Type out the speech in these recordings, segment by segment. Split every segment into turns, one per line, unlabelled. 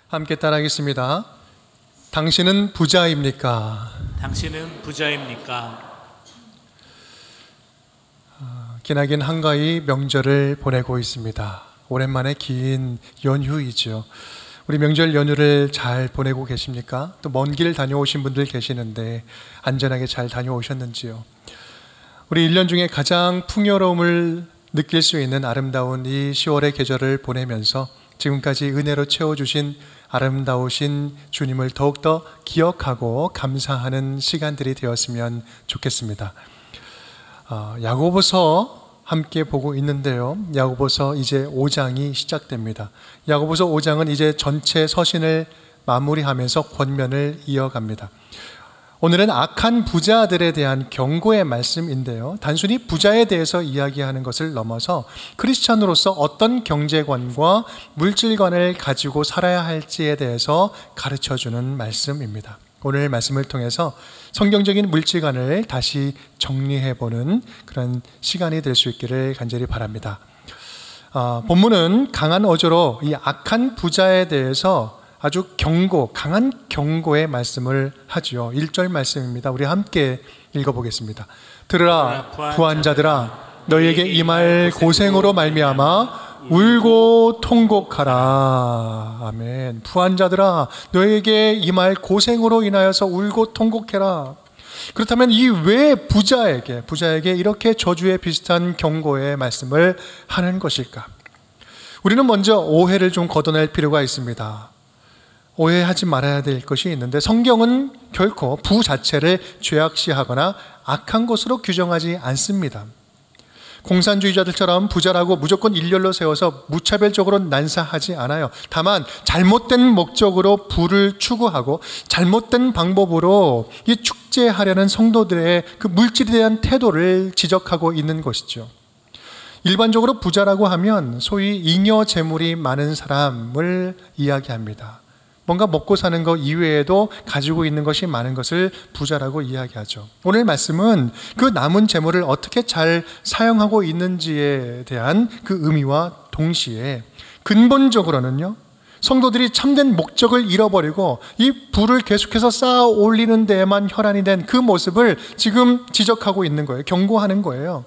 함께 따라하겠습니다. 당신은 부자입니까?
당신은 부자입니까?
기나긴 한가위 명절을 보내고 있습니다. 오랜만에 긴 연휴이죠. 우리 명절 연휴를 잘 보내고 계십니까? 또 먼 길 다녀오신 분들 계시는데 안전하게 잘 다녀오셨는지요? 우리 1년 중에 가장 풍요로움을 느낄 수 있는 아름다운 이 10월의 계절을 보내면서 지금까지 은혜로 채워주신 아름다우신 주님을 더욱더 기억하고 감사하는 시간들이 되었으면 좋겠습니다. 야고보서 함께 보고 있는데요. 야고보서 이제 5장이 시작됩니다. 야고보서 5장은 이제 전체 서신을 마무리하면서 권면을 이어갑니다. 오늘은 악한 부자들에 대한 경고의 말씀인데요. 단순히 부자에 대해서 이야기하는 것을 넘어서 크리스찬으로서 어떤 경제관과 물질관을 가지고 살아야 할지에 대해서 가르쳐주는 말씀입니다. 오늘 말씀을 통해서 성경적인 물질관을 다시 정리해보는 그런 시간이 될 수 있기를 간절히 바랍니다. 본문은 강한 어조로 이 악한 부자에 대해서 아주 강한 경고의 말씀을 하지요. 1절 말씀입니다. 우리 함께 읽어보겠습니다. 들으라 부한 자들아, 너희에게 임할 고생으로 말미암아 울고 통곡하라. 아멘. 부한 자들아, 너희에게 임할 고생으로 인하여서 울고 통곡해라. 그렇다면 이 왜 부자에게 이렇게 저주에 비슷한 경고의 말씀을 하는 것일까? 우리는 먼저 오해를 좀 걷어낼 필요가 있습니다. 오해하지 말아야 될 것이 있는데, 성경은 결코 부 자체를 죄악시하거나 악한 것으로 규정하지 않습니다. 공산주의자들처럼 부자라고 무조건 일렬로 세워서 무차별적으로 난사하지 않아요. 다만 잘못된 목적으로 부를 추구하고 잘못된 방법으로 이 축제하려는 성도들의 그 물질에 대한 태도를 지적하고 있는 것이죠. 일반적으로 부자라고 하면 소위 잉여 재물이 많은 사람을 이야기합니다. 뭔가 먹고 사는 것 이외에도 가지고 있는 것이 많은 것을 부자라고 이야기하죠. 오늘 말씀은 그 남은 재물을 어떻게 잘 사용하고 있는지에 대한 그 의미와 동시에 근본적으로는요, 성도들이 참된 목적을 잃어버리고 이 부를 계속해서 쌓아 올리는 데에만 혈안이 된 그 모습을 지금 지적하고 있는 거예요. 경고하는 거예요.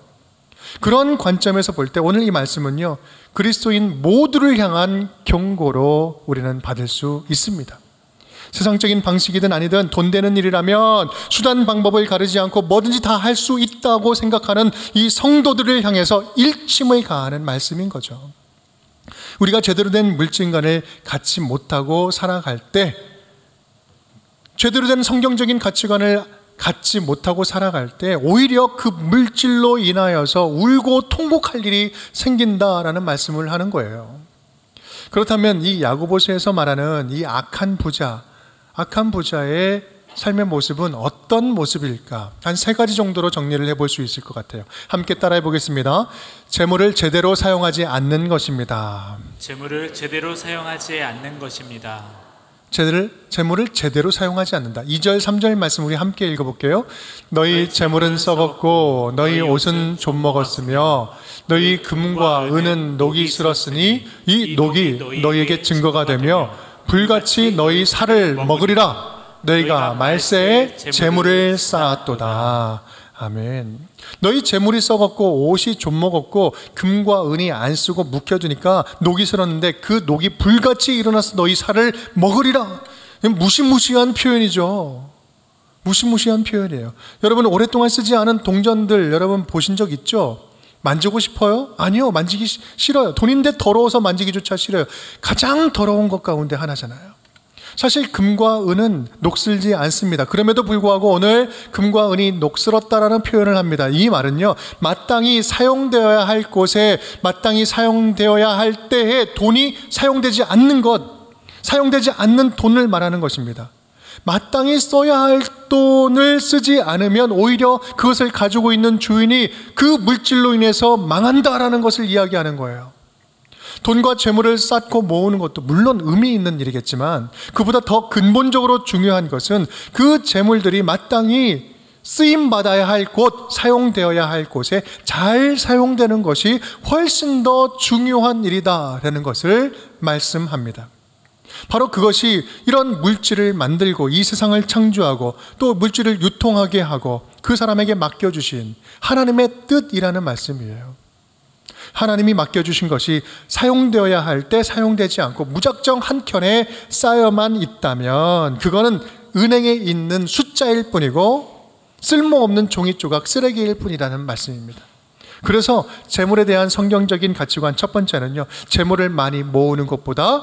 그런 관점에서 볼 때 오늘 이 말씀은요, 그리스도인 모두를 향한 경고로 우리는 받을 수 있습니다. 세상적인 방식이든 아니든 돈 되는 일이라면 수단 방법을 가르지 않고 뭐든지 다 할 수 있다고 생각하는 이 성도들을 향해서 일침을 가하는 말씀인 거죠. 우리가 제대로 된 물질관을 갖지 못하고 살아갈 때, 제대로 된 성경적인 가치관을 갖지 못하고 살아갈 때 오히려 그 물질로 인하여서 울고 통곡할 일이 생긴다라는 말씀을 하는 거예요. 그렇다면 이 야고보서에서 말하는 이 악한 부자의 삶의 모습은 어떤 모습일까? 한 3가지 정도로 정리를 해볼 수 있을 것 같아요. 함께 따라해 보겠습니다. 재물을 제대로 사용하지 않는 것입니다.
재물을 제대로 사용하지 않는 것입니다.
재물을 제대로 사용하지 않는다. 2절 3절 말씀 우리 함께 읽어볼게요. 너희 재물은 썩었고 너희 옷은 좀먹었으며 너희 금과 은은 녹이 슬었으니 이 녹이 너희에게 증거가 되며 불같이 너희 살을 먹으리라. 너희가 말세에 재물을 쌓았도다. 아멘. 너희 재물이 썩었고 옷이 좀먹었고 금과 은이 안 쓰고 묵혀두니까 녹이 슬었는데 그 녹이 불같이 일어나서 너희 살을 먹으리라. 무시무시한 표현이죠. 무시무시한 표현이에요. 여러분, 오랫동안 쓰지 않은 동전들 여러분 보신 적 있죠? 만지고 싶어요? 아니요, 만지기 싫어요. 돈인데 더러워서 만지기조차 싫어요. 가장 더러운 것 가운데 하나잖아요. 사실 금과 은은 녹슬지 않습니다. 그럼에도 불구하고 오늘 금과 은이 녹슬었다라는 표현을 합니다. 이 말은요, 마땅히 사용되어야 할 곳에 마땅히 사용되어야 할 때에 돈이 사용되지 않는 것, 사용되지 않는 돈을 말하는 것입니다. 마땅히 써야 할 돈을 쓰지 않으면 오히려 그것을 가지고 있는 주인이 그 물질로 인해서 망한다라는 것을 이야기하는 거예요. 돈과 재물을 쌓고 모으는 것도 물론 의미 있는 일이겠지만 그보다 더 근본적으로 중요한 것은 그 재물들이 마땅히 쓰임받아야 할 곳, 사용되어야 할 곳에 잘 사용되는 것이 훨씬 더 중요한 일이다라는 것을 말씀합니다. 바로 그것이 이런 물질을 만들고 이 세상을 창조하고 또 물질을 유통하게 하고 그 사람에게 맡겨주신 하나님의 뜻이라는 말씀이에요. 하나님이 맡겨주신 것이 사용되어야 할 때 사용되지 않고 무작정 한켠에 쌓여만 있다면 그거는 은행에 있는 숫자일 뿐이고 쓸모없는 종이 조각 쓰레기일 뿐이라는 말씀입니다. 그래서 재물에 대한 성경적인 가치관 첫 번째는요, 재물을 많이 모으는 것보다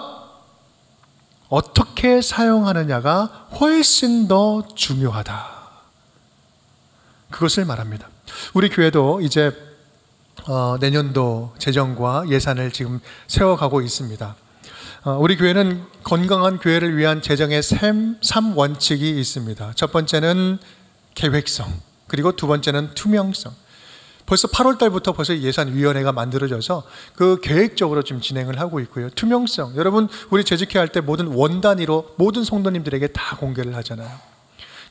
어떻게 사용하느냐가 훨씬 더 중요하다. 그것을 말합니다. 우리 교회도 이제 내년도 재정과 예산을 지금 세워가고 있습니다. 우리 교회는 건강한 교회를 위한 재정의 3원칙이 있습니다. 첫 번째는 계획성, 그리고 두 번째는 투명성. 벌써 8월 달부터 벌써 예산위원회가 만들어져서 그 계획적으로 지금 진행을 하고 있고요. 투명성, 여러분 우리 재직회 할 때 모든 원 단위로 모든 성도님들에게 다 공개를 하잖아요.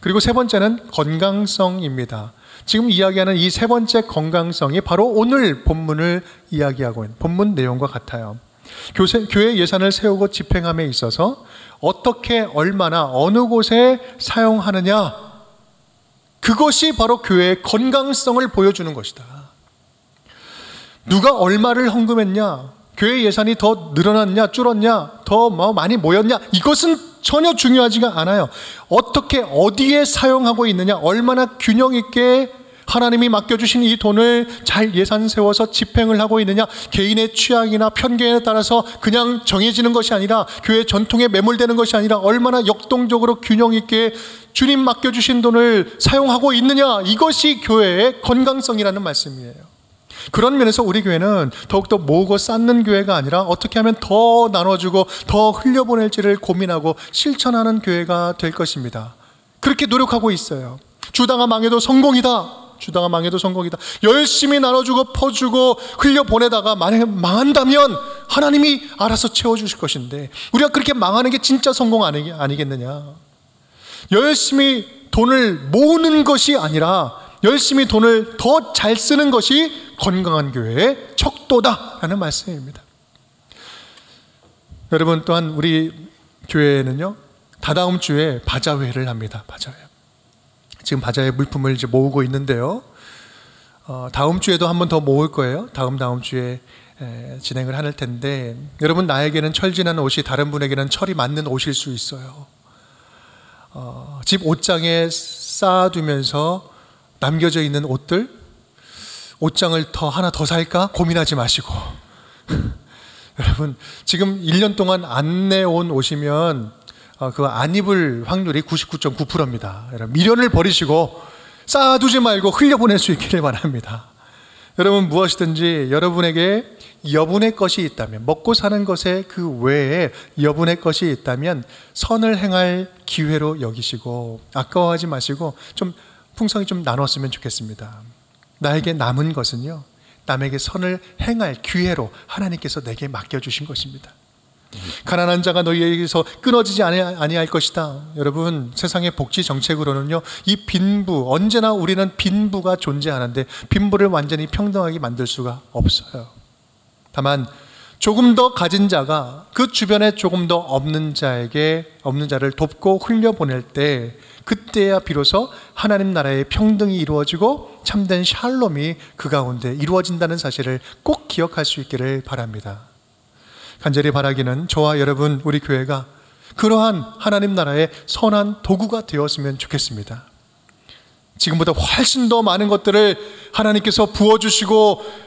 그리고 세 번째는 건강성입니다. 지금 이야기하는 이 세 번째 건강성이 바로 오늘 본문을 이야기하고 있는 본문 내용과 같아요. 교회 예산을 세우고 집행함에 있어서 어떻게 얼마나 어느 곳에 사용하느냐, 그것이 바로 교회의 건강성을 보여주는 것이다. 누가 얼마를 헌금했냐, 교회 예산이 더 늘어났냐 줄었냐, 더 많이 모였냐, 이것은 전혀 중요하지가 않아요. 어떻게 어디에 사용하고 있느냐, 얼마나 균형 있게 하나님이 맡겨주신 이 돈을 잘 예산 세워서 집행을 하고 있느냐, 개인의 취향이나 편견에 따라서 그냥 정해지는 것이 아니라 교회 전통에 매몰되는 것이 아니라 얼마나 역동적으로 균형 있게 주님 맡겨주신 돈을 사용하고 있느냐, 이것이 교회의 건강성이라는 말씀이에요. 그런 면에서 우리 교회는 더욱더 모으고 쌓는 교회가 아니라 어떻게 하면 더 나눠주고 더 흘려보낼지를 고민하고 실천하는 교회가 될 것입니다. 그렇게 노력하고 있어요. 주다가 망해도 성공이다. 주다가 망해도 성공이다. 열심히 나눠주고 퍼주고 흘려보내다가 만약에 망한다면 하나님이 알아서 채워주실 것인데 우리가 그렇게 망하는 게 진짜 성공 아니겠느냐. 열심히 돈을 모으는 것이 아니라 열심히 돈을 더 잘 쓰는 것이 건강한 교회의 척도다라는 말씀입니다. 여러분, 또한 우리 교회는요, 다다음 주에 바자회를 합니다. 바자회. 지금 바자회 물품을 이제 모으고 있는데요. 다음 주에도 한 번 더 모을 거예요. 다음 주에 진행을 할 텐데, 여러분, 나에게는 철진한 옷이 다른 분에게는 철이 맞는 옷일 수 있어요. 집 옷장에 쌓아두면서 남겨져 있는 옷들, 옷장을 하나 더 살까 고민하지 마시고 여러분, 지금 1년 동안 안 내온 옷이면 그거 안 입을 확률이 99.9%입니다. 여러분, 미련을 버리시고 쌓아두지 말고 흘려보낼 수 있기를 바랍니다. 여러분, 무엇이든지 여러분에게 여분의 것이 있다면, 먹고 사는 것에 그 외에 여분의 것이 있다면 선을 행할 기회로 여기시고 아까워하지 마시고 좀 풍성히 좀 나눴으면 좋겠습니다. 나에게 남은 것은요, 남에게 선을 행할 기회로 하나님께서 내게 맡겨주신 것입니다. 가난한 자가 너희에게서 끊어지지 아니할 것이다. 여러분, 세상의 복지 정책으로는요, 이 빈부, 언제나 우리는 빈부가 존재하는데 빈부를 완전히 평등하게 만들 수가 없어요. 다만 조금 더 가진 자가 그 주변에 조금 더 없는 자를 돕고 흘려보낼 때, 그때야 비로소 하나님 나라의 평등이 이루어지고 참된 샬롬이 그 가운데 이루어진다는 사실을 꼭 기억할 수 있기를 바랍니다. 간절히 바라기는 저와 여러분, 우리 교회가 그러한 하나님 나라의 선한 도구가 되었으면 좋겠습니다. 지금보다 훨씬 더 많은 것들을 하나님께서 부어주시고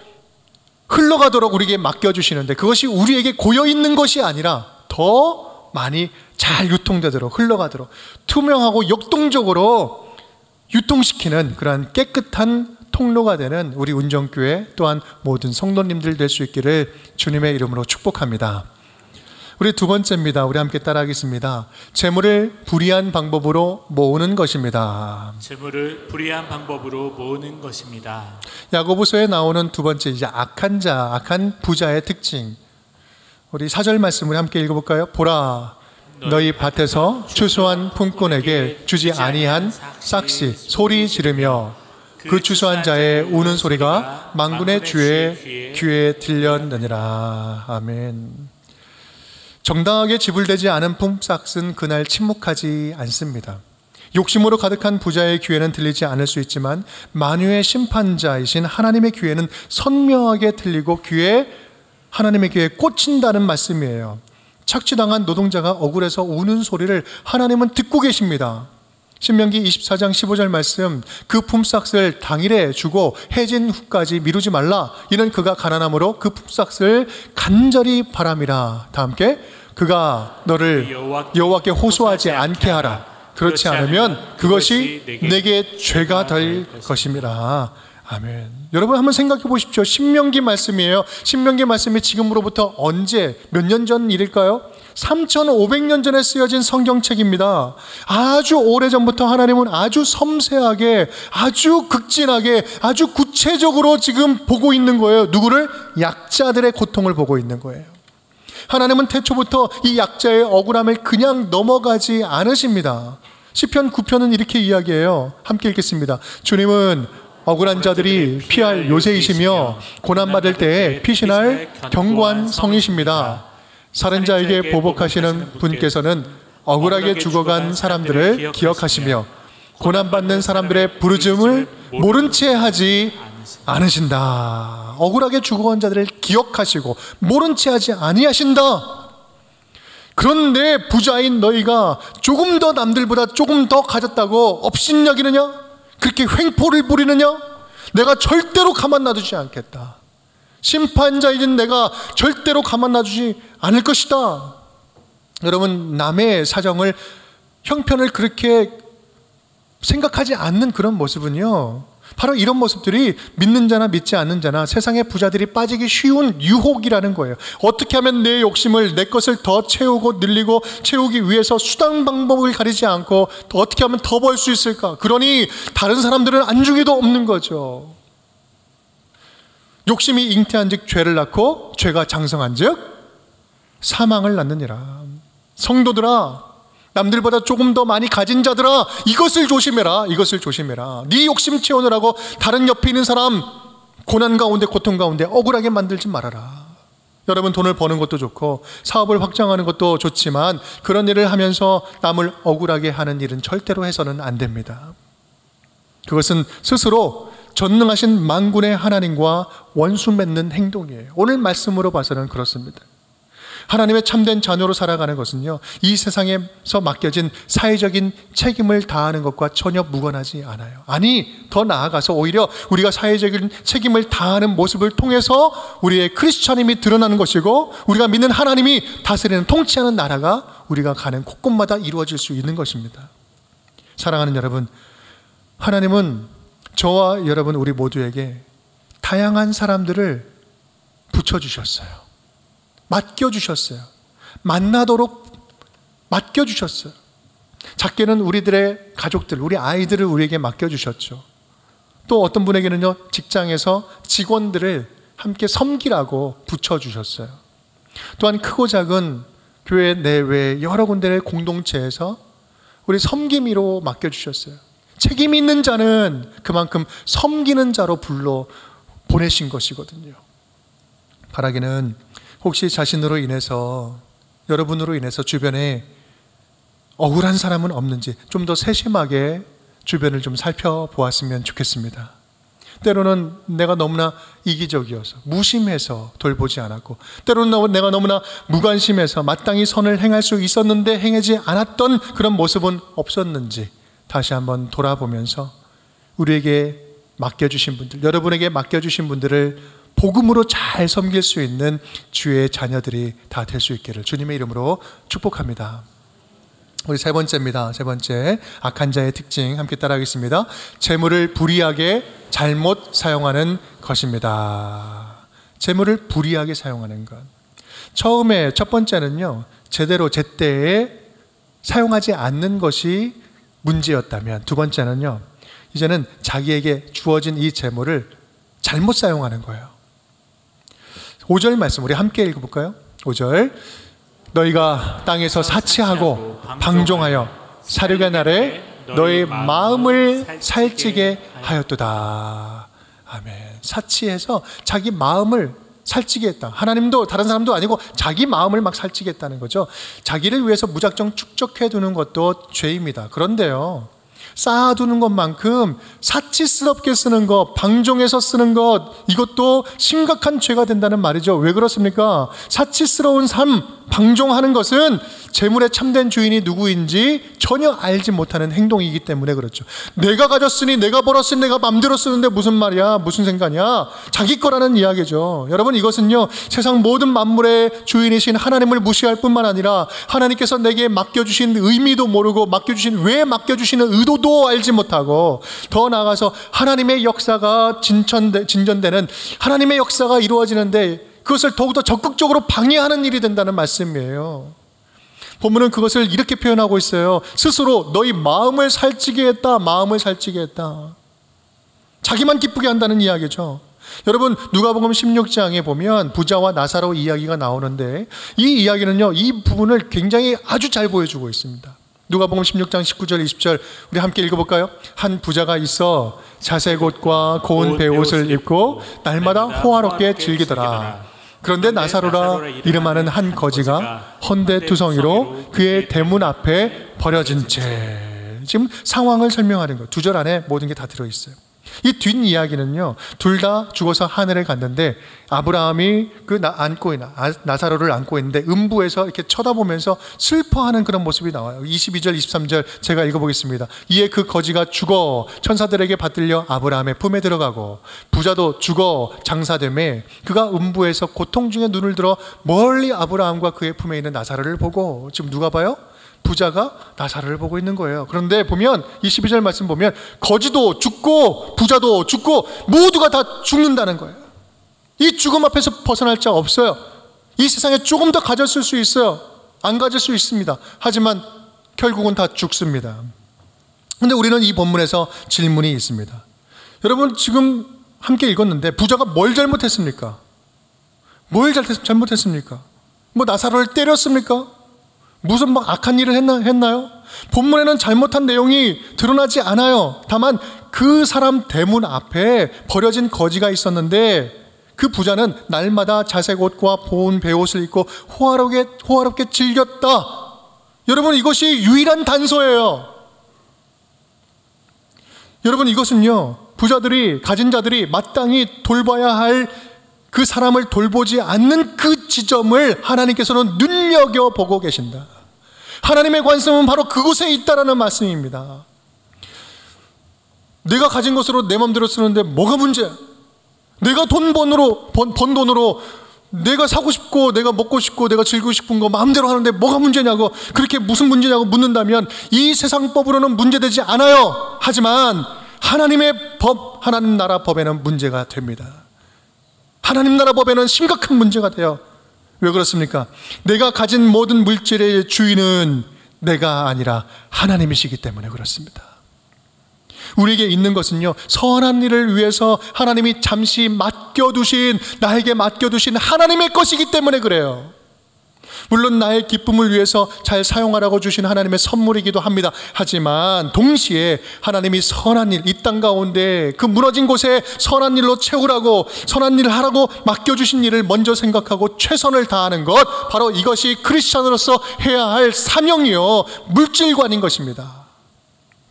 흘러가도록 우리에게 맡겨주시는데, 그것이 우리에게 고여있는 것이 아니라 더 많이 잘 유통되도록, 흘러가도록 투명하고 역동적으로 유통시키는 그러한 깨끗한 통로가 되는 우리 운정교회, 또한 모든 성도님들 될 수 있기를 주님의 이름으로 축복합니다. 우리 두 번째입니다. 우리 함께 따라하겠습니다. 재물을 불의한 방법으로 모으는 것입니다.
재물을 불의한 방법으로 모으는 것입니다.
야고보서에 나오는 두 번째, 이제 악한 자, 악한 부자의 특징. 우리 4절 말씀을 함께 읽어볼까요? 보라, 너희 밭에서 추수한 품꾼에게 주지 아니한 싹시 소리 지르며 그 추수한 자의 우는 소리가 만군의 주의 귀에 들렸느니라. 아멘. 정당하게 지불되지 않은 품삯은 그날 침묵하지 않습니다. 욕심으로 가득한 부자의 귀에는 들리지 않을 수 있지만 만유의 심판자이신 하나님의 귀에는 선명하게 들리고 하나님의 귀에 꽂힌다는 말씀이에요. 착취당한 노동자가 억울해서 우는 소리를 하나님은 듣고 계십니다. 신명기 24장 15절 말씀, 그 품삯을 당일에 주고 해진 후까지 미루지 말라. 이는 그가 가난함으로 그 품삯을 간절히 바람이라. 다 함께, 그가 너를 여호와께 호소하지 않게 하라. 그렇지 않으면 그것이 내게 죄가 될 것임이라. 아멘. 여러분 한번 생각해 보십시오. 신명기 말씀이에요. 신명기 말씀이 지금으로부터 언제, 몇 년 전 일일까요? 3,500년 전에 쓰여진 성경책입니다. 아주 오래전부터 하나님은 아주 섬세하게, 아주 극진하게, 아주 구체적으로 지금 보고 있는 거예요. 누구를? 약자들의 고통을 보고 있는 거예요. 하나님은 태초부터 이 약자의 억울함을 그냥 넘어가지 않으십니다. 시편 9편은 이렇게 이야기해요. 함께 읽겠습니다. 주님은 억울한 자들이 피할 요새이시며 고난받을 때에 피신할 견고한 성이십니다. 살인자에게 보복하시는 분께서는 억울하게 죽어간 사람들을 기억하시며 고난받는 사람들의 부르짖음을 모른 채 하지 않으신다. 억울하게 죽어간 자들을 기억하시고 모른 채 하지 아니하신다. 그런데 부자인 너희가 조금 더 남들보다 조금 더 가졌다고 업신여기느냐? 그렇게 횡포를 부리느냐? 내가 절대로 가만 놔두지 않겠다. 심판자이신 내가 절대로 가만 놔두지 않을 것이다. 여러분, 남의 사정을, 형편을 그렇게 생각하지 않는 그런 모습은요, 바로 이런 모습들이 믿는 자나 믿지 않는 자나 세상의 부자들이 빠지기 쉬운 유혹이라는 거예요. 어떻게 하면 내 욕심을, 내 것을 더 채우고 늘리고 채우기 위해서 수단 방법을 가리지 않고 어떻게 하면 더 벌 수 있을까? 그러니 다른 사람들은 안중에도 없는 거죠. 욕심이 잉태한 즉 죄를 낳고 죄가 장성한 즉 사망을 낳느니라. 성도들아, 남들보다 조금 더 많이 가진 자들아, 이것을 조심해라. 이것을 조심해라. 네 욕심 채우느라고 다른 옆에 있는 사람 고난 가운데, 고통 가운데 억울하게 만들지 말아라. 여러분, 돈을 버는 것도 좋고 사업을 확장하는 것도 좋지만 그런 일을 하면서 남을 억울하게 하는 일은 절대로 해서는 안 됩니다. 그것은 스스로 전능하신 만군의 하나님과 원수 맺는 행동이에요. 오늘 말씀으로 봐서는 그렇습니다. 하나님의 참된 자녀로 살아가는 것은요, 이 세상에서 맡겨진 사회적인 책임을 다하는 것과 전혀 무관하지 않아요. 아니, 더 나아가서 오히려 우리가 사회적인 책임을 다하는 모습을 통해서 우리의 크리스천임이 드러나는 것이고, 우리가 믿는 하나님이 다스리는, 통치하는 나라가 우리가 가는 곳곳마다 이루어질 수 있는 것입니다. 사랑하는 여러분, 하나님은 저와 여러분 우리 모두에게 다양한 사람들을 붙여주셨어요. 맡겨주셨어요. 만나도록 맡겨주셨어요. 작게는 우리들의 가족들, 우리 아이들을 우리에게 맡겨주셨죠. 또 어떤 분에게는요, 직장에서 직원들을 함께 섬기라고 붙여주셨어요. 또한 크고 작은 교회 내외 여러 군데의 공동체에서 우리 섬김이로 맡겨주셨어요. 책임 있는 자는 그만큼 섬기는 자로 불러 보내신 것이거든요. 바라기는 혹시 자신으로 인해서, 여러분으로 인해서 주변에 억울한 사람은 없는지 좀 더 세심하게 주변을 좀 살펴보았으면 좋겠습니다. 때로는 내가 너무나 이기적이어서, 무심해서 돌보지 않았고, 때로는 내가 너무나 무관심해서 마땅히 선을 행할 수 있었는데 행하지 않았던 그런 모습은 없었는지 다시 한번 돌아보면서 우리에게 맡겨주신 분들, 여러분에게 맡겨주신 분들을 복음으로 잘 섬길 수 있는 주의 자녀들이 다 될 수 있기를 주님의 이름으로 축복합니다. 우리 세 번째입니다. 세 번째, 악한 자의 특징 함께 따라하겠습니다. 재물을 불의하게 잘못 사용하는 것입니다. 재물을 불의하게 사용하는 것. 처음에 첫 번째는요, 제대로 제때에 사용하지 않는 것이 문제였다면, 두 번째는요, 이제는 자기에게 주어진 이 재물을 잘못 사용하는 거예요. 5절 말씀 우리 함께 읽어볼까요? 5절, 너희가 땅에서 사치하고 방종하여 사륙의 날에 너희 마음을 살찌게 하였도다. 아멘. 사치해서 자기 마음을 살찌게 했다. 하나님도 다른 사람도 아니고 자기 마음을 막 살찌게 했다는 거죠. 자기를 위해서 무작정 축적해 두는 것도 죄입니다. 그런데요, 쌓아두는 것만큼 사치스럽게 쓰는 것, 방종해서 쓰는 것, 이것도 심각한 죄가 된다는 말이죠. 왜 그렇습니까? 사치스러운 삶, 방종하는 것은 재물의 참된 주인이 누구인지 전혀 알지 못하는 행동이기 때문에 그렇죠. 내가 가졌으니, 내가 벌었으니 내가 맘대로 쓰는데 무슨 말이야, 무슨 생각이야, 자기 거라는 이야기죠. 여러분, 이것은요, 세상 모든 만물의 주인이신 하나님을 무시할 뿐만 아니라 하나님께서 내게 맡겨주신 의미도 모르고 왜 맡겨주시는 의도도 알지 못하고, 더 나아가서 하나님의 역사가 진전되는, 하나님의 역사가 이루어지는데 그것을 더욱더 적극적으로 방해하는 일이 된다는 말씀이에요. 본문은 그것을 이렇게 표현하고 있어요. 스스로 너희 마음을 살찌게 했다. 마음을 살찌게 했다. 자기만 기쁘게 한다는 이야기죠. 여러분, 누가복음 16장에 보면 부자와 나사로 이야기가 나오는데, 이 이야기는요, 이 부분을 굉장히 아주 잘 보여주고 있습니다. 누가복음 16장 19절 20절 우리 함께 읽어볼까요? 한 부자가 있어 자색 옷과 고운 베옷을 입고 날마다 호화롭게 즐기더라. 그런데 나사로라 이름하는 한 거지가 헌데투성이로 그의 대문 앞에 버려진 채. 지금 상황을 설명하는 거예요. 두 절 안에 모든 게 다 들어있어요. 이 뒷이야기는요, 둘 다 죽어서 하늘에 갔는데 아브라함이 나사로를 안고 있는데 음부에서 이렇게 쳐다보면서 슬퍼하는 그런 모습이 나와요. 22절 23절 제가 읽어보겠습니다. 이에 그 거지가 죽어 천사들에게 받들려 아브라함의 품에 들어가고, 부자도 죽어 장사되매 그가 음부에서 고통 중에 눈을 들어 멀리 아브라함과 그의 품에 있는 나사로를 보고, 지금 누가 봐요? 부자가 나사로를 보고 있는 거예요. 그런데 보면 22절 말씀 보면 거지도 죽고 부자도 죽고 모두가 다 죽는다는 거예요. 이 죽음 앞에서 벗어날 자 없어요. 이 세상에 조금 더 가졌을 수 있어요. 안 가질 수 있습니다. 하지만 결국은 다 죽습니다. 그런데 우리는 이 본문에서 질문이 있습니다. 여러분, 지금 함께 읽었는데 부자가 뭘 잘못했습니까? 뭘 잘못했습니까? 뭐 나사로를 때렸습니까? 무슨 막 악한 일을 했나요? 본문에는 잘못한 내용이 드러나지 않아요. 다만 그 사람 대문 앞에 버려진 거지가 있었는데 그 부자는 날마다 자색 옷과 고운 베옷을 입고 호화롭게 즐겼다. 여러분, 이것이 유일한 단서예요. 여러분, 이것은요, 부자들이, 가진 자들이 마땅히 돌봐야 할 그 사람을 돌보지 않는 그 지점을 하나님께서는 눈여겨보고 계신다. 하나님의 관심은 바로 그곳에 있다라는 말씀입니다. 내가 가진 것으로 내 마음대로 쓰는데 뭐가 문제야? 내가 번 돈으로 내가 사고 싶고 내가 먹고 싶고 내가 즐기고 싶은 거 마음대로 하는데 뭐가 문제냐고, 그렇게 무슨 문제냐고 묻는다면 이 세상 법으로는 문제되지 않아요. 하지만 하나님의 법, 하나님 나라 법에는 문제가 됩니다. 하나님 나라 법에는 심각한 문제가 돼요. 왜 그렇습니까? 내가 가진 모든 물질의 주인은 내가 아니라 하나님이시기 때문에 그렇습니다. 우리에게 있는 것은요, 선한 일을 위해서 하나님이 잠시 나에게 맡겨두신 하나님의 것이기 때문에 그래요. 물론 나의 기쁨을 위해서 잘 사용하라고 주신 하나님의 선물이기도 합니다. 하지만 동시에 하나님이 선한 일, 이 땅 가운데 그 무너진 곳에 선한 일로 채우라고, 선한 일을 하라고 맡겨주신 일을 먼저 생각하고 최선을 다하는 것, 바로 이것이 크리스찬으로서 해야 할 사명이요, 물질관인 것입니다.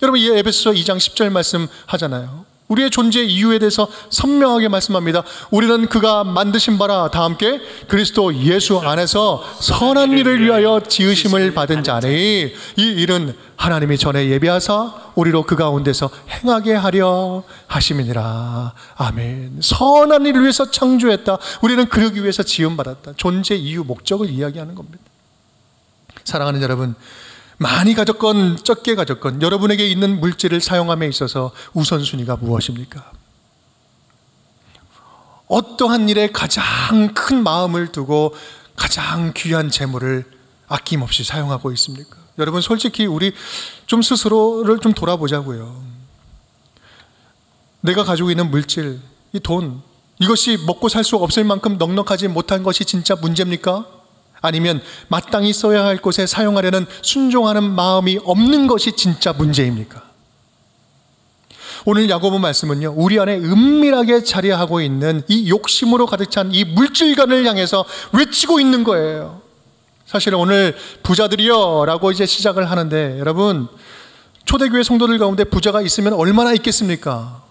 여러분, 이 에베소서 2장 10절 말씀 하잖아요. 우리의 존재 이유에 대해서 선명하게 말씀합니다. 우리는 그가 만드신 바라, 다 함께 그리스도 예수 안에서 선한 일을 위하여 지으심을 받은 자니 이 일은 하나님이 전에 예비하사 우리로 그 가운데서 행하게 하려 하심이니라. 아멘. 선한 일을 위해서 창조했다. 우리는 그러기 위해서 지음받았다. 존재 이유, 목적을 이야기하는 겁니다. 사랑하는 여러분, 많이 가졌건 적게 가졌건 여러분에게 있는 물질을 사용함에 있어서 우선순위가 무엇입니까? 어떠한 일에 가장 큰 마음을 두고 가장 귀한 재물을 아낌없이 사용하고 있습니까? 여러분, 솔직히 우리 좀 스스로를 좀 돌아보자고요. 내가 가지고 있는 물질, 이 돈, 이것이 먹고 살 수 없을 만큼 넉넉하지 못한 것이 진짜 문제입니까? 아니면 마땅히 써야 할 곳에 사용하려는 순종하는 마음이 없는 것이 진짜 문제입니까? 오늘 야고보 말씀은요, 우리 안에 은밀하게 자리하고 있는 이 욕심으로 가득 찬 이 물질관을 향해서 외치고 있는 거예요. 사실 오늘 부자들이여 라고 이제 시작을 하는데, 여러분, 초대교회 성도들 가운데 부자가 있으면 얼마나 있겠습니까?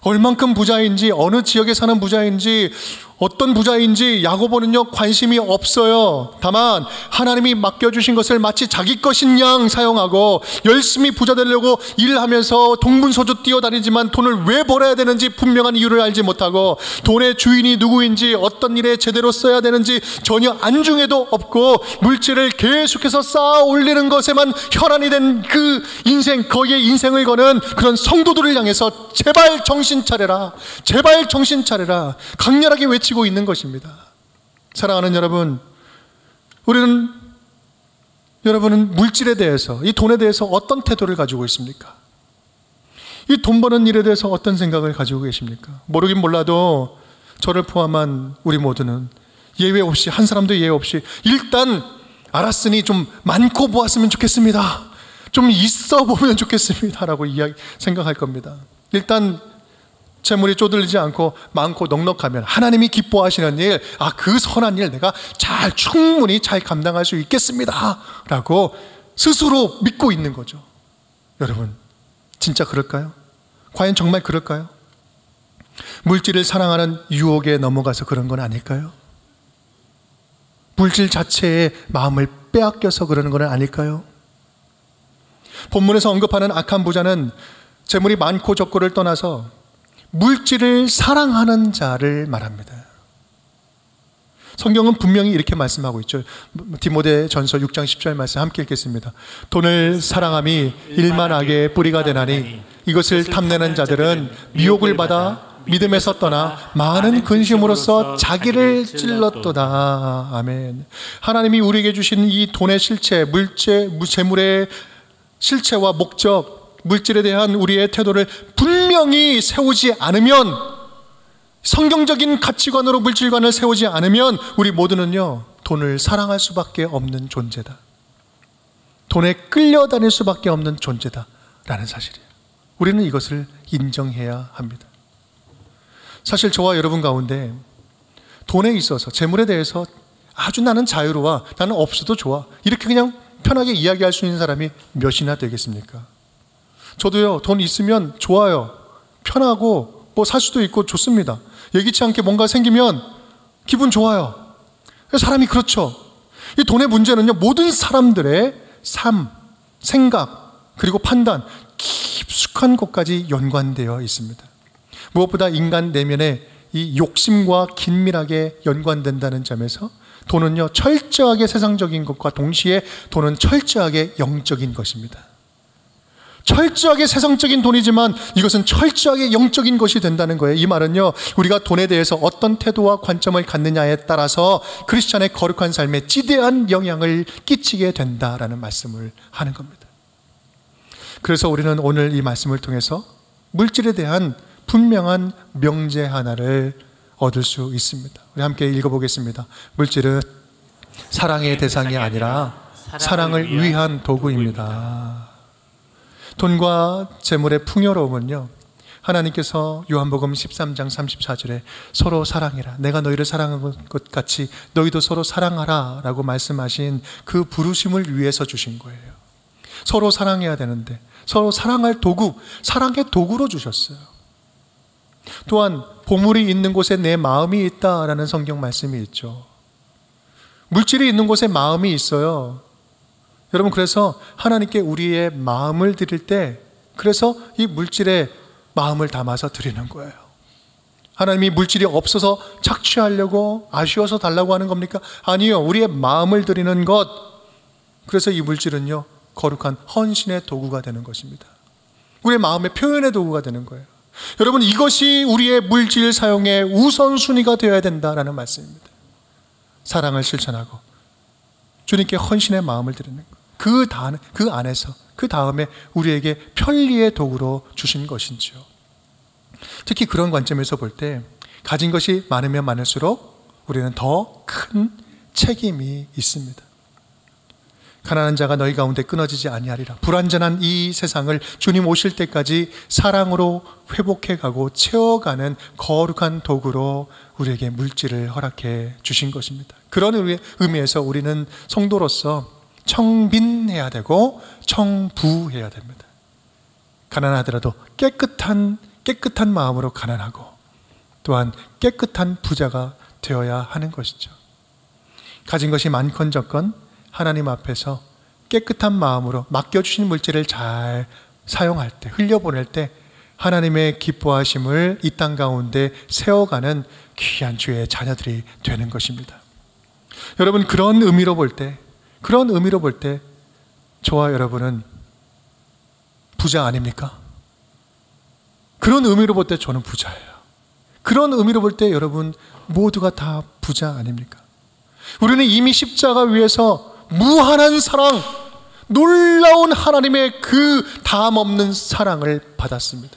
얼만큼 부자인지, 어느 지역에 사는 부자인지, 어떤 부자인지 야고보는요 관심이 없어요. 다만 하나님이 맡겨주신 것을 마치 자기 것인 양 사용하고 열심히 부자 되려고 일하면서 동분서주 뛰어다니지만 돈을 왜 벌어야 되는지 분명한 이유를 알지 못하고, 돈의 주인이 누구인지, 어떤 일에 제대로 써야 되는지 전혀 안중에도 없고, 물질을 계속해서 쌓아 올리는 것에만 혈안이 된 그 인생, 거기에 인생을 거는 그런 성도들을 향해서 제발 정신 차려라, 제발 정신 차려라 강렬하게 외치고 있는 것입니다. 사랑하는 여러분, 여러분은 물질에 대해서, 이 돈에 대해서 어떤 태도를 가지고 있습니까? 이 돈 버는 일에 대해서 어떤 생각을 가지고 계십니까? 모르긴 몰라도 저를 포함한 우리 모두는 예외 없이, 한 사람도 예외 없이 일단 알았으니 좀 많고 보았으면 좋겠습니다, 좀 있어 보면 좋겠습니다 라고 생각할 겁니다. 일단 재물이 쪼들리지 않고 많고 넉넉하면 하나님이 기뻐하시는 일, 그 선한 일 내가 충분히 잘 감당할 수 있겠습니다 라고 스스로 믿고 있는 거죠. 여러분, 진짜 그럴까요? 과연 정말 그럴까요? 물질을 사랑하는 유혹에 넘어가서 그런 건 아닐까요? 물질 자체에 마음을 빼앗겨서 그러는 건 아닐까요? 본문에서 언급하는 악한 부자는 재물이 많고 적고를 떠나서 물질을 사랑하는 자를 말합니다. 성경은 분명히 이렇게 말씀하고 있죠. 디모데전서 6장 10절 말씀 함께 읽겠습니다. 돈을 사랑함이 일만 악의 뿌리가 되나니 이것을 탐내는 자들은 미혹을 받아 믿음에서 떠나 많은 근심으로써 자기를 찔렀도다. 아멘. 하나님이 우리에게 주신 이 돈의 실체, 재물의 실체와 목적, 물질에 대한 우리의 태도를 분명히 세우지 않으면, 성경적인 가치관으로 물질관을 세우지 않으면 우리 모두는요 돈을 사랑할 수밖에 없는 존재다, 돈에 끌려다닐 수밖에 없는 존재다 라는 사실이에요. 우리는 이것을 인정해야 합니다. 사실 저와 여러분 가운데 돈에 있어서, 재물에 대해서 아주 나는 자유로워, 나는 없어도 좋아, 이렇게 그냥 편하게 이야기할 수 있는 사람이 몇이나 되겠습니까? 저도요, 돈 있으면 좋아요, 편하고 뭐 살 수도 있고 좋습니다. 예기치 않게 뭔가 생기면 기분 좋아요. 사람이 그렇죠. 이 돈의 문제는요, 모든 사람들의 삶, 생각, 그리고 판단, 깊숙한 곳까지 연관되어 있습니다. 무엇보다 인간 내면에 이 욕심과 긴밀하게 연관된다는 점에서 돈은요 철저하게 세상적인 것과 동시에 돈은 철저하게 영적인 것입니다. 철저하게 세상적인 돈이지만 이것은 철저하게 영적인 것이 된다는 거예요. 이 말은요, 우리가 돈에 대해서 어떤 태도와 관점을 갖느냐에 따라서 크리스찬의 거룩한 삶에 지대한 영향을 끼치게 된다라는 말씀을 하는 겁니다. 그래서 우리는 오늘 이 말씀을 통해서 물질에 대한 분명한 명제 하나를 얻을 수 있습니다. 우리 함께 읽어보겠습니다. 물질은 사랑의 대상이 아니라 사랑을 위한 도구입니다. 돈과 재물의 풍요로움은요, 하나님께서 요한복음 13장 34절에 서로 사랑해라, 내가 너희를 사랑한 것 같이 너희도 서로 사랑하라 라고 말씀하신 그 부르심을 위해서 주신 거예요. 서로 사랑해야 되는데 서로 사랑할 도구, 사랑의 도구로 주셨어요. 또한 보물이 있는 곳에 내 마음이 있다라는 성경 말씀이 있죠. 물질이 있는 곳에 마음이 있어요. 여러분, 그래서 하나님께 우리의 마음을 드릴 때, 그래서 이 물질에 마음을 담아서 드리는 거예요. 하나님이 물질이 없어서 착취하려고, 아쉬워서 달라고 하는 겁니까? 아니요, 우리의 마음을 드리는 것, 그래서 이 물질은요 거룩한 헌신의 도구가 되는 것입니다. 우리의 마음의 표현의 도구가 되는 거예요. 여러분, 이것이 우리의 물질 사용의 우선순위가 되어야 된다라는 말씀입니다. 사랑을 실천하고 주님께 헌신의 마음을 드리는 것, 그 안에서 그 다음에 우리에게 편리의 도구로 주신 것인지요. 특히 그런 관점에서 볼 때 가진 것이 많으면 많을수록 우리는 더 큰 책임이 있습니다. 가난한 자가 너희 가운데 끊어지지 아니하리라. 불완전한 이 세상을 주님 오실 때까지 사랑으로 회복해가고 채워가는 거룩한 도구로 우리에게 물질을 허락해 주신 것입니다. 그런 의미에서 우리는 성도로서 청빈해야 되고 청부해야 됩니다. 가난하더라도 깨끗한 마음으로 가난하고 또한 깨끗한 부자가 되어야 하는 것이죠. 가진 것이 많건 적건 하나님 앞에서 깨끗한 마음으로 맡겨주신 물질을 잘 사용할 때, 흘려보낼 때 하나님의 기뻐하심을 이 땅 가운데 세워가는 귀한 주의 자녀들이 되는 것입니다. 여러분, 그런 의미로 볼 때 저와 여러분은 부자 아닙니까? 그런 의미로 볼 때 저는 부자예요. 그런 의미로 볼 때 여러분 모두가 다 부자 아닙니까? 우리는 이미 십자가 위에서 무한한 사랑, 놀라운 하나님의 그 다음 없는 사랑을 받았습니다.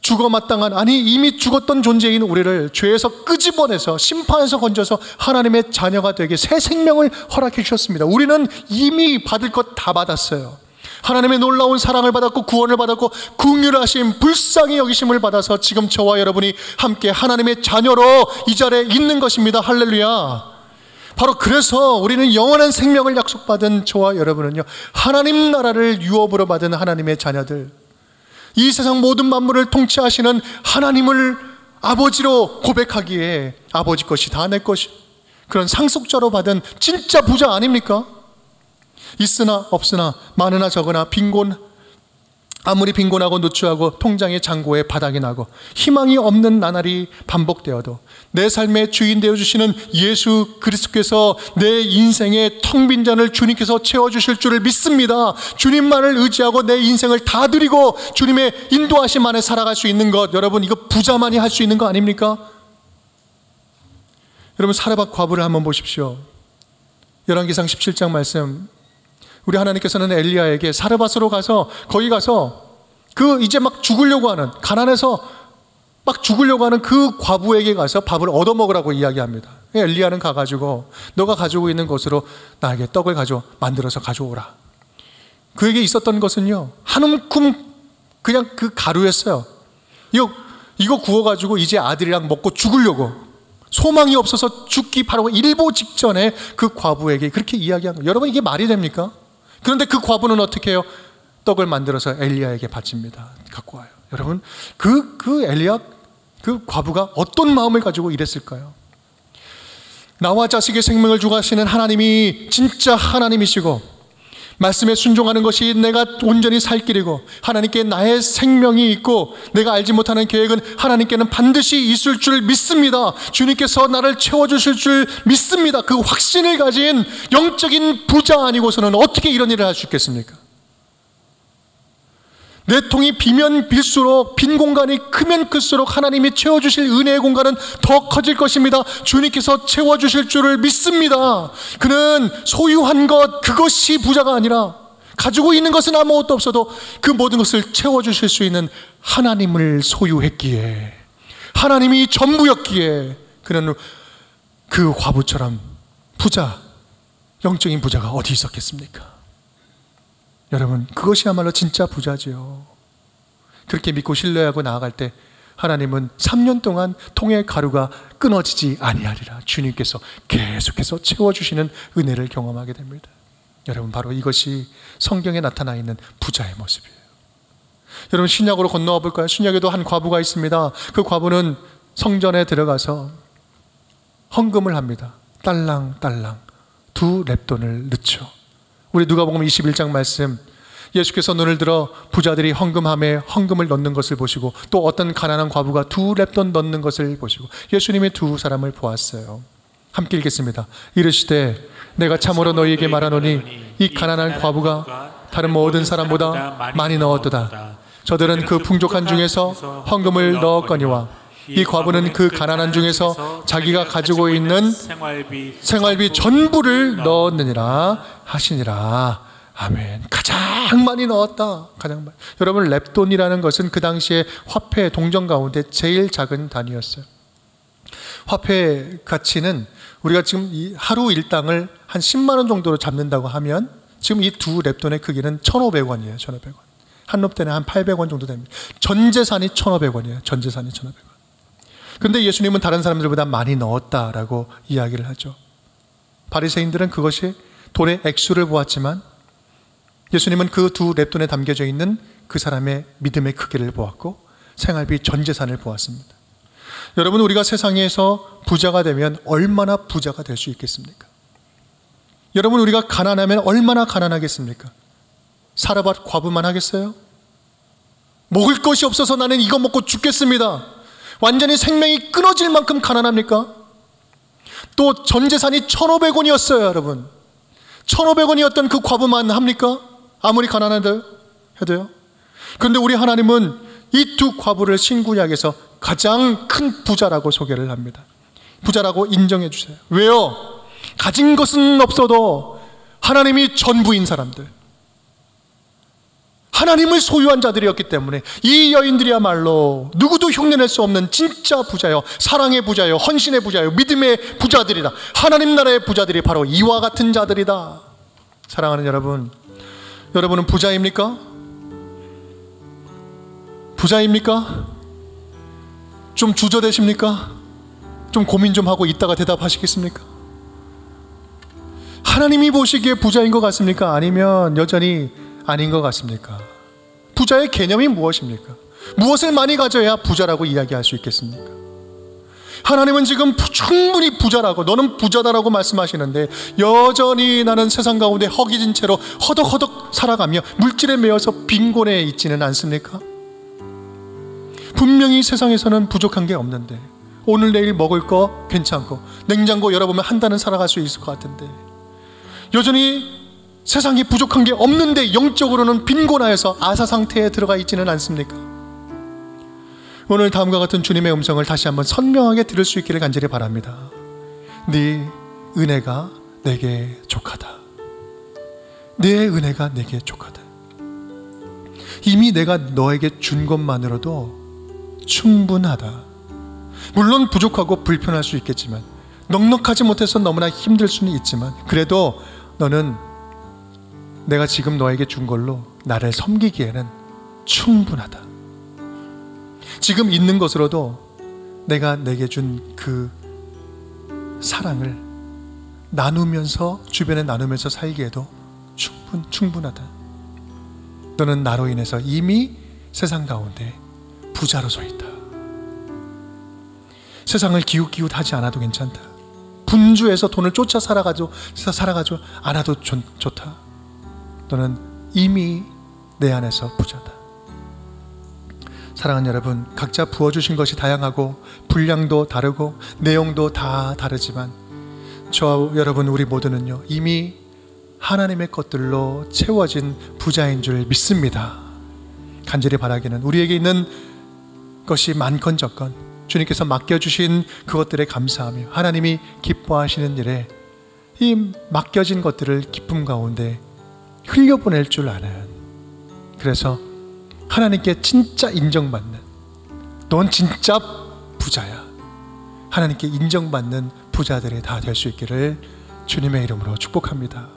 죽어 마땅한, 아니 이미 죽었던 존재인 우리를 죄에서 끄집어내서 심판에서 건져서 하나님의 자녀가 되게 새 생명을 허락해 주셨습니다. 우리는 이미 받을 것 다 받았어요. 하나님의 놀라운 사랑을 받았고 구원을 받았고 긍휼하심, 불쌍히 여기심을 받아서 지금 저와 여러분이 함께 하나님의 자녀로 이 자리에 있는 것입니다. 할렐루야. 바로 그래서 우리는 영원한 생명을 약속받은 저와 여러분은요, 하나님 나라를 유업으로 받은 하나님의 자녀들, 이 세상 모든 만물을 통치하시는 하나님을 아버지로 고백하기에 아버지 것이 다 내 것이, 그런 상속자로 받은 진짜 부자 아닙니까? 있으나 없으나 많으나 적으나 아무리 빈곤하고 누추하고 통장의 잔고에 바닥이 나고 희망이 없는 나날이 반복되어도 내 삶의 주인 되어주시는 예수 그리스도께서 내 인생의 텅 빈 잔을 주님께서 채워주실 줄을 믿습니다. 주님만을 의지하고 내 인생을 다 드리고 주님의 인도하심 안에 살아갈 수 있는 것, 여러분 이거 부자만이 할 수 있는 거 아닙니까? 여러분 사르밧 과부를 한번 보십시오. 열왕기상 17장 말씀, 우리 하나님께서는 엘리야에게 사르밧으로 가서 거기 가서 그 이제 막 죽으려고 하는, 가난해서 막 죽으려고 하는 그 과부에게 가서 밥을 얻어먹으라고 이야기합니다. 엘리야는 가가지고 너가 가지고 있는 것으로 나에게 떡을 만들어서 가져오라. 그에게 있었던 것은요, 한 움큼 그냥 그 가루였어요. 이거 구워가지고 이제 아들이랑 먹고 죽으려고, 소망이 없어서 죽기 바로 일보 직전에 그 과부에게 그렇게 이야기한 거예요. 여러분 이게 말이 됩니까? 그런데 그 과부는 어떻게 해요? 떡을 만들어서 엘리야에게 바칩니다. 갖고 와요. 여러분 그 엘리야, 그 과부가 어떤 마음을 가지고 이랬을까요? 나와 자식의 생명을 주고 하시는 하나님이 진짜 하나님이시고 말씀에 순종하는 것이 내가 온전히 살 길이고 하나님께 나의 생명이 있고 내가 알지 못하는 계획은 하나님께는 반드시 있을 줄 믿습니다. 주님께서 나를 채워주실 줄 믿습니다. 그 확신을 가진 영적인 부자 아니고서는 어떻게 이런 일을 할 수 있겠습니까? 내 통이 비면 빌수록, 빈 공간이 크면 클수록 하나님이 채워주실 은혜의 공간은 더 커질 것입니다. 주님께서 채워주실 줄을 믿습니다. 그는 소유한 것, 그것이 부자가 아니라 가지고 있는 것은 아무것도 없어도 그 모든 것을 채워주실 수 있는 하나님을 소유했기에, 하나님이 전부였기에 그는 그 과부처럼 영적인 부자가 어디 있었겠습니까? 여러분 그것이야말로 진짜 부자지요. 그렇게 믿고 신뢰하고 나아갈 때 하나님은 3년 동안 통의 가루가 끊어지지 아니하리라. 주님께서 계속해서 채워주시는 은혜를 경험하게 됩니다. 여러분 바로 이것이 성경에 나타나 있는 부자의 모습이에요. 여러분 신약으로 건너와 볼까요? 신약에도 한 과부가 있습니다. 그 과부는 성전에 들어가서 헌금을 합니다. 딸랑 2렙돈을 넣죠. 우리 누가복음 21장 말씀, 예수께서 눈을 들어 부자들이 헌금함에 헌금을 넣는 것을 보시고 또 어떤 가난한 과부가 2렙돈 넣는 것을 보시고 예수님이 두 사람을 보았어요. 함께 읽겠습니다. 이르시되 내가 참으로 너희에게 말하노니 이 가난한 과부가 다른 모든 사람보다 많이 넣었도다. 저들은 그 풍족한 중에서 헌금을 넣었거니와 이 과부는 그 가난한 중에서 자기가 가지고 있는 생활비 전부를 넣었느니라 하시니라. 아멘. 가장 많이 넣었다. 가장 많이. 여러분 렙돈이라는 것은 그 당시에 화폐 동전 가운데 제일 작은 단위였어요. 화폐 가치는 우리가 지금 이 하루 일당을 한 10만 원 정도로 잡는다고 하면 지금 이 두 랩돈의 크기는 1,500원이에요. 1,500원. 한 랩돈에 한 800원 정도 됩니다. 전 재산이 1,500원이에요. 전 재산이 1,500원. 그런데 예수님은 다른 사람들보다 많이 넣었다라고 이야기를 하죠. 바리새인들은 그것이 돈의 액수를 보았지만 예수님은 그 두 랩돈에 담겨져 있는 그 사람의 믿음의 크기를 보았고 생활비 전 재산을 보았습니다. 여러분, 우리가 세상에서 부자가 되면 얼마나 부자가 될 수 있겠습니까? 여러분, 우리가 가난하면 얼마나 가난하겠습니까? 살아봐 과부만 하겠어요? 먹을 것이 없어서 나는 이거 먹고 죽겠습니다. 완전히 생명이 끊어질 만큼 가난합니까? 또 전 재산이 1,500원이었어요, 여러분. 1,500원이었던 그 과부만 합니까? 아무리 가난해도요? 그런데 우리 하나님은 이 두 과부를 신구약에서 가장 큰 부자라고 소개를 합니다. 부자라고 인정해 주세요. 왜요? 가진 것은 없어도 하나님이 전부인 사람들, 하나님을 소유한 자들이었기 때문에 이 여인들이야말로 누구도 흉내낼 수 없는 진짜 부자요, 사랑의 부자요, 헌신의 부자요, 믿음의 부자들이다. 하나님 나라의 부자들이 바로 이와 같은 자들이다. 사랑하는 여러분, 여러분은 부자입니까? 부자입니까? 좀 주저되십니까? 좀 고민 좀 하고 이따가 대답하시겠습니까? 하나님이 보시기에 부자인 것 같습니까? 아니면 여전히 아닌 것 같습니까? 부자의 개념이 무엇입니까? 무엇을 많이 가져야 부자라고 이야기할 수 있겠습니까? 하나님은 지금 충분히 부자라고, 너는 부자다라고 말씀하시는데 여전히 나는 세상 가운데 허기진 채로 허덕허덕 살아가며 물질에 매여서 빈곤에 있지는 않습니까? 분명히 세상에서는 부족한 게 없는데 오늘 내일 먹을 거 괜찮고 냉장고 열어보면 한 달은 살아갈 수 있을 것 같은데 여전히 세상에 부족한 게 없는데 영적으로는 빈곤하여서 아사 상태에 들어가 있지는 않습니까? 오늘 다음과 같은 주님의 음성을 다시 한번 선명하게 들을 수 있기를 간절히 바랍니다. 네 은혜가 내게 족하다. 네 은혜가 내게 족하다. 이미 내가 너에게 준 것만으로도 충분하다. 물론 부족하고 불편할 수 있겠지만, 넉넉하지 못해서 너무나 힘들 수는 있지만, 그래도 너는 내가 지금 너에게 준 걸로 나를 섬기기에는 충분하다. 지금 있는 것으로도 내가 내게 준 그 사랑을 나누면서, 주변에 나누면서 살기에도 충분하다. 너는 나로 인해서 이미 세상 가운데 부자로 서 있다. 세상을 기웃기웃하지 않아도 괜찮다. 분주해서 돈을 쫓아 살아가지고 않아도 좋다. 너는 이미 내 안에서 부자다. 사랑하는 여러분, 각자 부어주신 것이 다양하고 분량도 다르고 내용도 다 다르지만 저와 여러분 우리 모두는요 이미 하나님의 것들로 채워진 부자인 줄 믿습니다. 간절히 바라기는 우리에게 있는 것이 많건 적건 주님께서 맡겨주신 그것들에 감사하며 하나님이 기뻐하시는 일에 이 맡겨진 것들을 기쁨 가운데 흘려보낼 줄 아는, 그래서 하나님께 진짜 인정받는, 넌 진짜 부자야, 하나님께 인정받는 부자들이 다 될 수 있기를 주님의 이름으로 축복합니다.